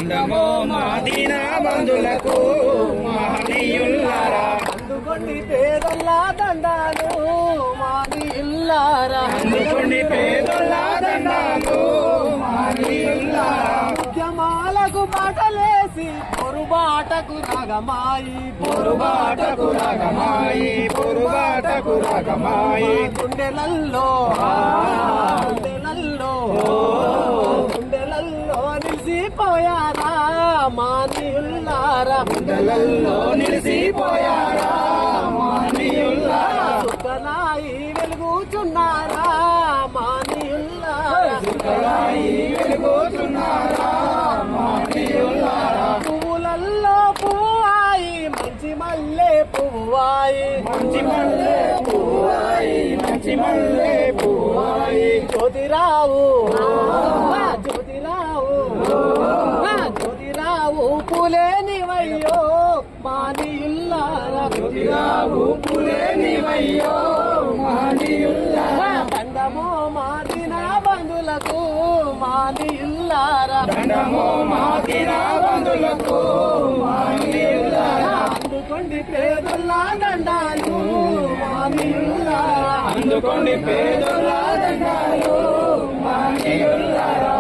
దండమో మా దీన బంధులకు మహనీయుల్లారా. అందుకోండి పేదొల్ల దండాలు మహనీయుల్లారా. అందుకోండి పేదొల్ల దండాలు మహనీయుల్లారా. ఉద్యమాలకు బాటలేసి పొరుబాటకు రాగమాయి పొరుబాటకు రాగమాయి పొరుబాటకు రాగమాయి. గుండెలల్లో గుండెలల్లో గుండెలల్లో నిలిసిపోయారా మహనీయుల్లారా. గుండెలల్లో నిలిసిపోయారా మహనీయుల్లారా. సుఖనాయి వెలుగుచున్నారా మహనీయుల్లారా. సుఖనాయి వెలుగుచున్నారా మహనీయుల్లారా. పువ్వులల్లో పువ్వాయి మంచి మల్లె పువ్వాయి మంచి మల్లె పువ్వాయి మంచి మల్లె పువ్వాయి. జ్యోతిరావు జ్యోతిరావు జ్యోతిరావు పులేనివయ్యో మహనీయుల్లారా. జ్యోతిరావు పులేనివయ్యో మహనీయుల్లారా. దండమో మాదిన బంధులకు మహనీయుల్లారా. దండమో మా దీన బంధులకు మహనీయుల్లారా. అందుకోండి పేదొల్ల దండాలు మహనీయుల్లారా. అందుకోండి పేదొల్ల దండాలు మహనీయుల్లారా.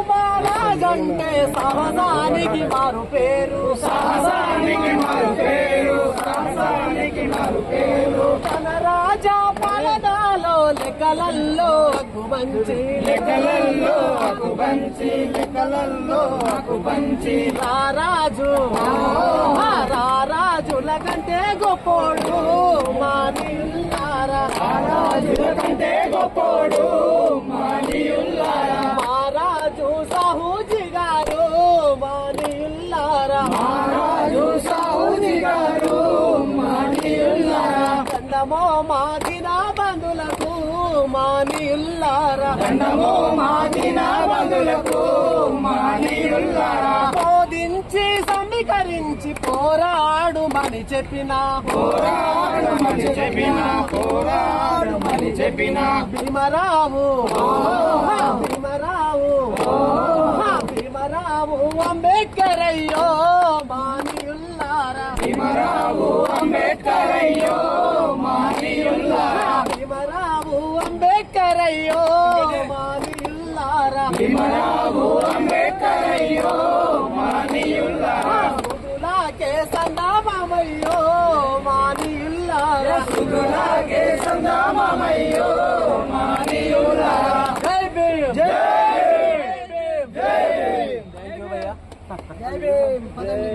సాహుబాలాగంటే సాహసానికి మారు పేరు సాహసానికి మారు పేరు సాహసానికి మారు పేరు. తన రాజా పాలనాలో లెక్కలల్లో అగ్గుమంచి లెక్కలల్లో అకుబంచి లెక్కలల్లో అకుబంచి. రారాజు రారాజుల కంటే గొప్పోడు మహనీయుల్లారా. రాజుల కంటే గొప్పోడు మహనీయుల్లారా. మహారాజు సాహూజీ గారు మహనీయుల్లారా. రాజు సాహూజీ గారు మహనీయుల్లారా. దండమో మాదిన బంధులకు మహనీయుల్లారా. దండమో మా దీన బంధులకు మహనీయుల్లారా. బోధించి సమీకరించి పోరాడుమని చెప్పిన పోరాడమని చెప్పిన పోరాడమని చెప్పిన. భీమరావు భీమరావు భీమరావు అంబేద్కర్ అయ్యో మహనీయుల్లారా. భీమరావు అంబేద్కర్ అయ్యో మహనీయుల్లారా. భీమరావు అంబేద్కర్ అయ్యో మహనీయుల్లారా. భీమరావు అంబేద్కర్ అయ్యో మహనీయుల్లారా. సుగులాకే సందామయ్యో మహనీయుల్లారా. సుగులాకే సందామయ్యో మహనీయుల్లారా. జై భీమ్ జై భీమ్. థ్యాంక్ యూ భయ్యా.